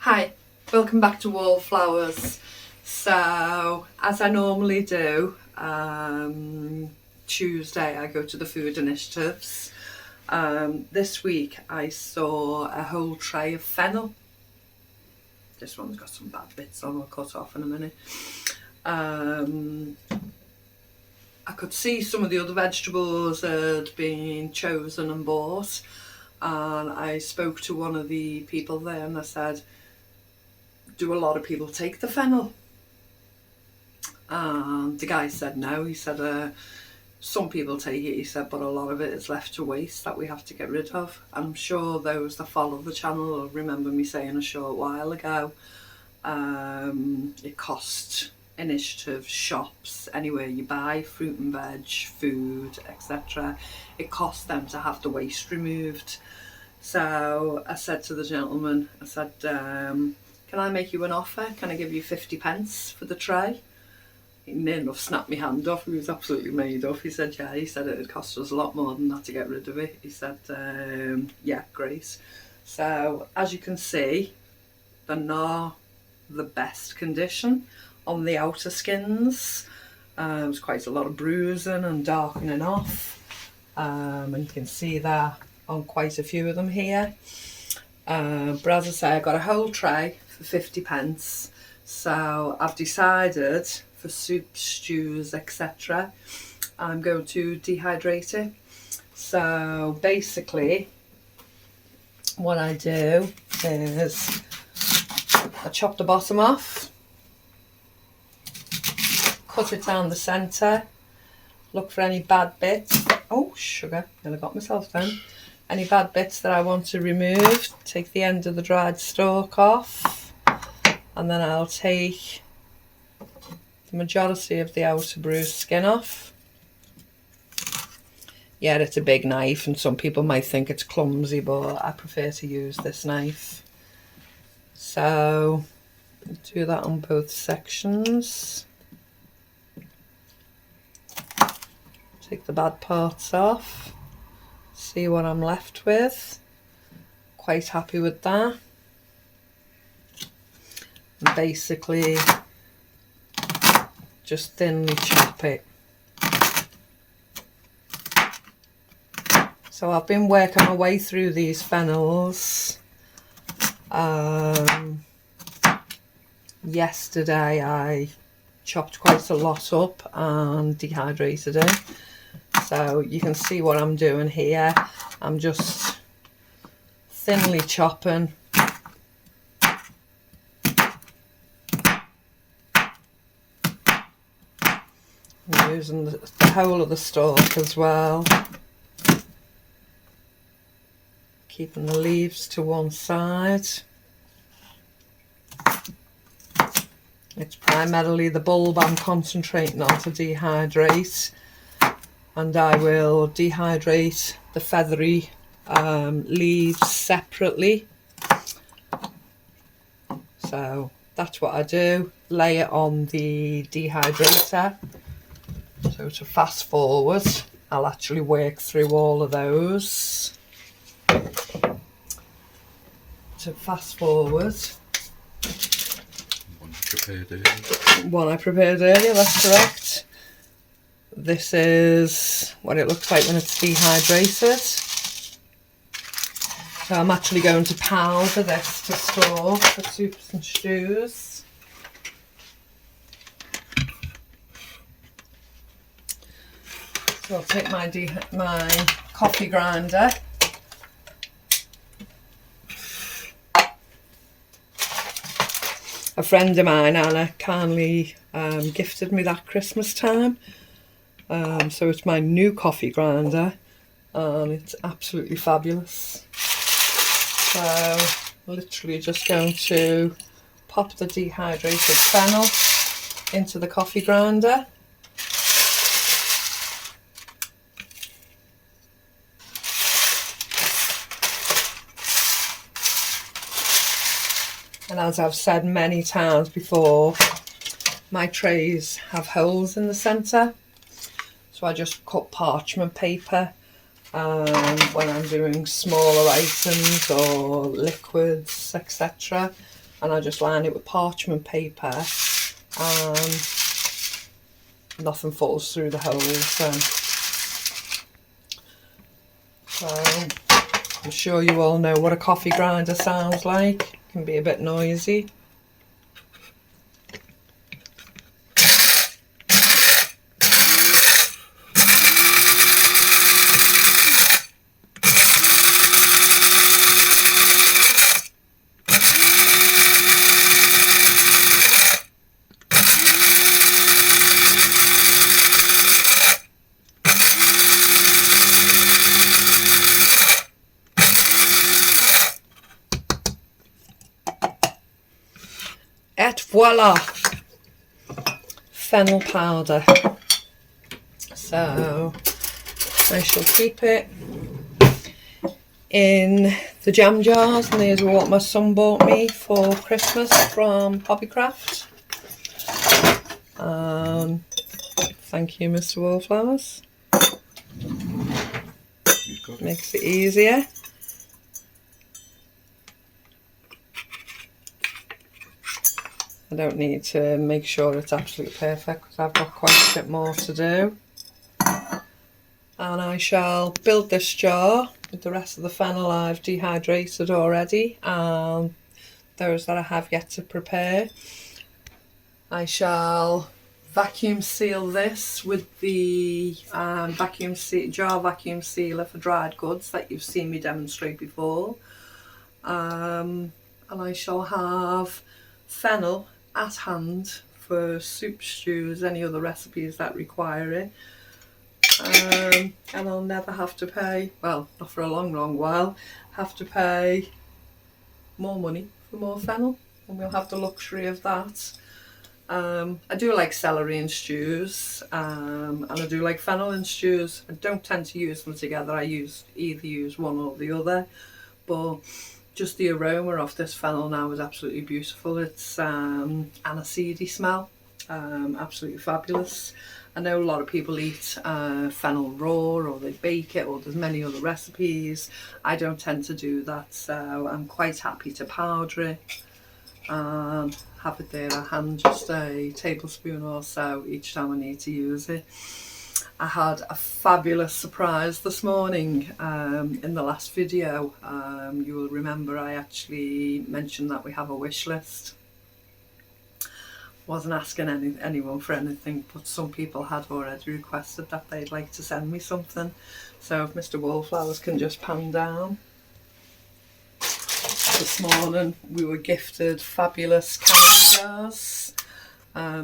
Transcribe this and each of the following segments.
Hi, welcome back to Wallflowers. So, as I normally do, Tuesday I go to the food initiatives. This week I saw a whole tray of fennel. This one's got some bad bits on, I'll cut off in a minute. I could see some of the other vegetables had been chosen and bought, and I spoke to one of the people there and I said, do a lot of people take the fennel? And the guy said no. He said some people take it, he said, but a lot of it is left to waste that we have to get rid of. And I'm sure those that follow the channel will remember me saying a short while ago, it costs initiative shops, anywhere you buy fruit and veg, food, etc., it costs them to have the waste removed. So I said to the gentleman, I said, can I make you an offer? Can I give you 50 pence for the tray? He near enough snapped my hand off. He was absolutely made up. He said, yeah. He said it would cost us a lot more than that to get rid of it. He said, yeah, great. So as you can see, they're not the best condition on the outer skins. There's quite a lot of bruising and darkening off. And you can see that on quite a few of them here. But as I say, I got a whole tray for 50 pence. So I've decided for soups, stews, etc., I'm going to dehydrate it. So basically what I do is I chop the bottom off, cut it down the centre, look for any bad bits. Oh, sugar, nearly got myself then. Any bad bits that I want to remove, take the end of the dried stalk off, and then I'll take the majority of the outer bruised skin off. Yeah, it's a big knife and some people might think it's clumsy, but I prefer to use this knife. So do that on both sections. Take the bad parts off. See what I'm left with. Quite happy with that. And basically just thinly chop it. So I've been working my way through these fennels. Yesterday I chopped quite a lot up and dehydrated it. So you can see what I'm doing here. I'm just thinly chopping. I'm using the whole of the stalk as well. Keeping the leaves to one side. It's primarily the bulb I'm concentrating on to dehydrate. And I will dehydrate the feathery leaves separately. So that's what I do, lay it on the dehydrator. So to fast forward, I'll actually work through all of those. To fast forward, one I prepared earlier, that's correct. This is what it looks like when it's dehydrated. So I'm actually going to powder this to store for soups and stews. So I'll take my coffee grinder. A friend of mine, Anna, kindly gifted me that Christmas time. So it's my new coffee grinder and it's absolutely fabulous. So literally just going to pop the dehydrated fennel into the coffee grinder. And as I've said many times before, my trays have holes in the centre. So I just cut parchment paper when I'm doing smaller items or liquids, etc. and I just line it with parchment paper and nothing falls through the holes then. So I'm sure you all know what a coffee grinder sounds like. It can be a bit noisy. Et voila! Fennel powder. So I shall keep it in the jam jars, and these are what my son bought me for Christmas from Hobbycraft. Thank you, Mr. Wallflowers. Makes it easier. I don't need to make sure it's absolutely perfect because I've got quite a bit more to do. And I shall build this jar with the rest of the fennel I've dehydrated already, and those that I have yet to prepare. I shall vacuum seal this with the jar vacuum sealer for dried goods that you've seen me demonstrate before. And I shall have fennel at hand for soup, stews, any other recipes that require it. And I'll never have to pay, well, not for a long while, have to pay more money for more fennel, and we'll have the luxury of that. I do like celery in stews, and I do like fennel in stews. I don't tend to use them together. I either use one or the other, but just the aroma of this fennel now is absolutely beautiful. It's aniseedy smell, absolutely fabulous. I know a lot of people eat fennel raw, or they bake it, or there's many other recipes. I don't tend to do that, so I'm quite happy to powder it and have it there at hand, just a tablespoon or so each time I need to use it. I had a fabulous surprise this morning in the last video. You will remember I actually mentioned that we have a wish list. Wasn't asking anyone for anything, but some people had already requested that they'd like to send me something. So if Mr. Wallflowers can just pan down. This morning we were gifted fabulous canning jars.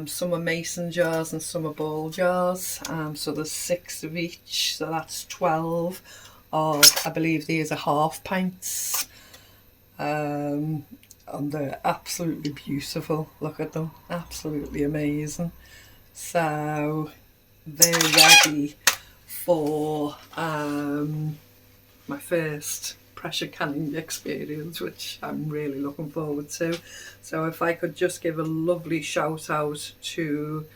Some are mason jars and some are ball jars. So there's 6 of each, so that's 12 of, I believe these are half pints. And they're absolutely beautiful. Look at them, absolutely amazing. So they're ready for my first pressure canning experience, which I'm really looking forward to. So if I could just give a lovely shout out to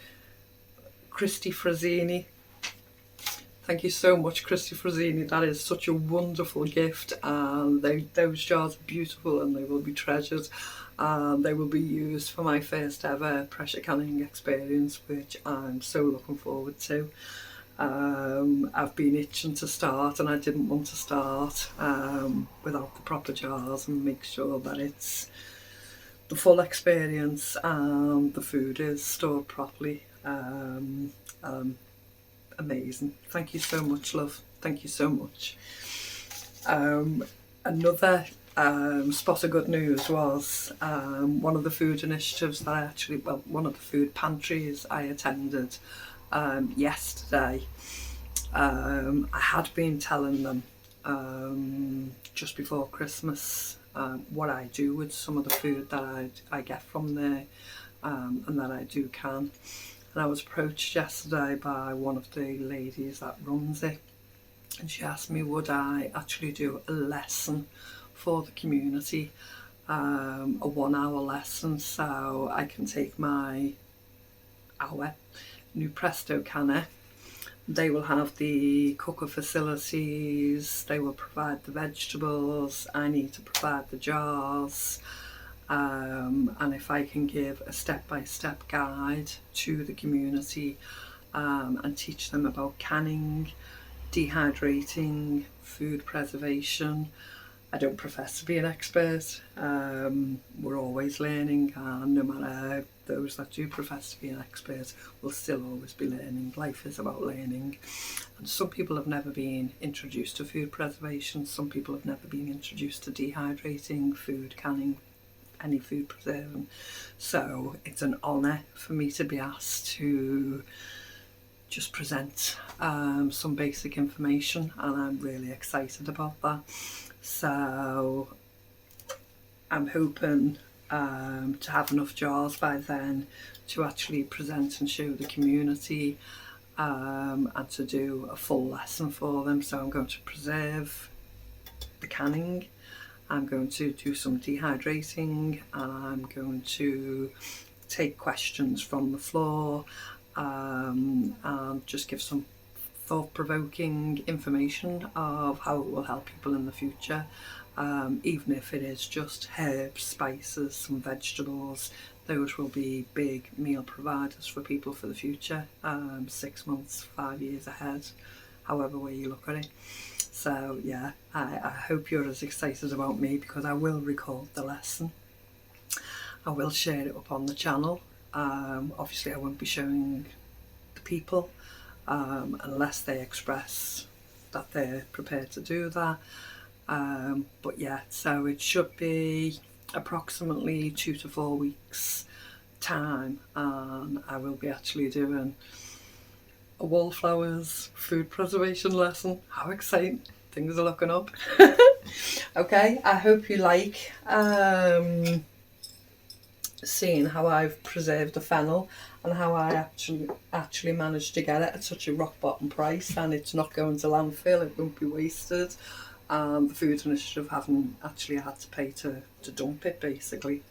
Christy Frazzini. Thank you so much, Christy Frazzini. That is such a wonderful gift, and those jars are beautiful and they will be treasured, and they will be used for my first ever pressure canning experience, which I'm so looking forward to. I've been itching to start, and I didn't want to start without the proper jars and make sure that it's the full experience and the food is stored properly. Amazing. Thank you so much, love. Thank you so much. Another spot of good news was one of the food initiatives that I actually, well, one of the food pantries I attended yesterday. I had been telling them just before Christmas what I do with some of the food that I get from there, and that I do can. And I was approached yesterday by one of the ladies that runs it, and she asked me would I actually do a lesson for the community, a 1-hour lesson, so I can take our new Presto canner. They will have the cooker facilities, they will provide the vegetables, I need to provide the jars, and if I can give a step-by-step guide to the community and teach them about canning, dehydrating, food preservation. I don't profess to be an expert. We're always learning, and no matter those that do profess to be an expert will still always be learning. Life is about learning, and some people have never been introduced to food preservation, some people have never been introduced to dehydrating, food canning, any food preserving. So it's an honour for me to be asked to just present some basic information, and I'm really excited about that. So I'm hoping to have enough jars by then to actually present and show the community, and to do a full lesson for them. So I'm going to preserve the canning, I'm going to do some dehydrating, and I'm going to take questions from the floor, and just give some thought-provoking information of how it will help people in the future, even if it is just herbs, spices, some vegetables. Those will be big meal providers for people for the future, 6 months, 5 years ahead, however way you look at it. So yeah, I hope you're as excited about me, because I will record the lesson. I will share it up on the channel. Obviously I won't be showing the people unless they express that they're prepared to do that. But yeah, so it should be approximately 2 to 4 weeks time, and I will be actually doing a wallflowers food preservation lesson. How exciting, things are looking up. Okay, I hope you like seeing how I've preserved the fennel and how I actually managed to get it at such a rock bottom price, and it's not going to landfill, it won't be wasted. The Food Initiative haven't actually had to pay to dump it, basically.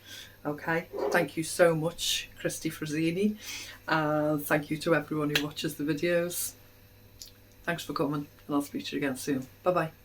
Okay, thank you so much, Christy Frazzini, and thank you to everyone who watches the videos. Thanks for coming, and I'll speak to you again soon. Bye bye.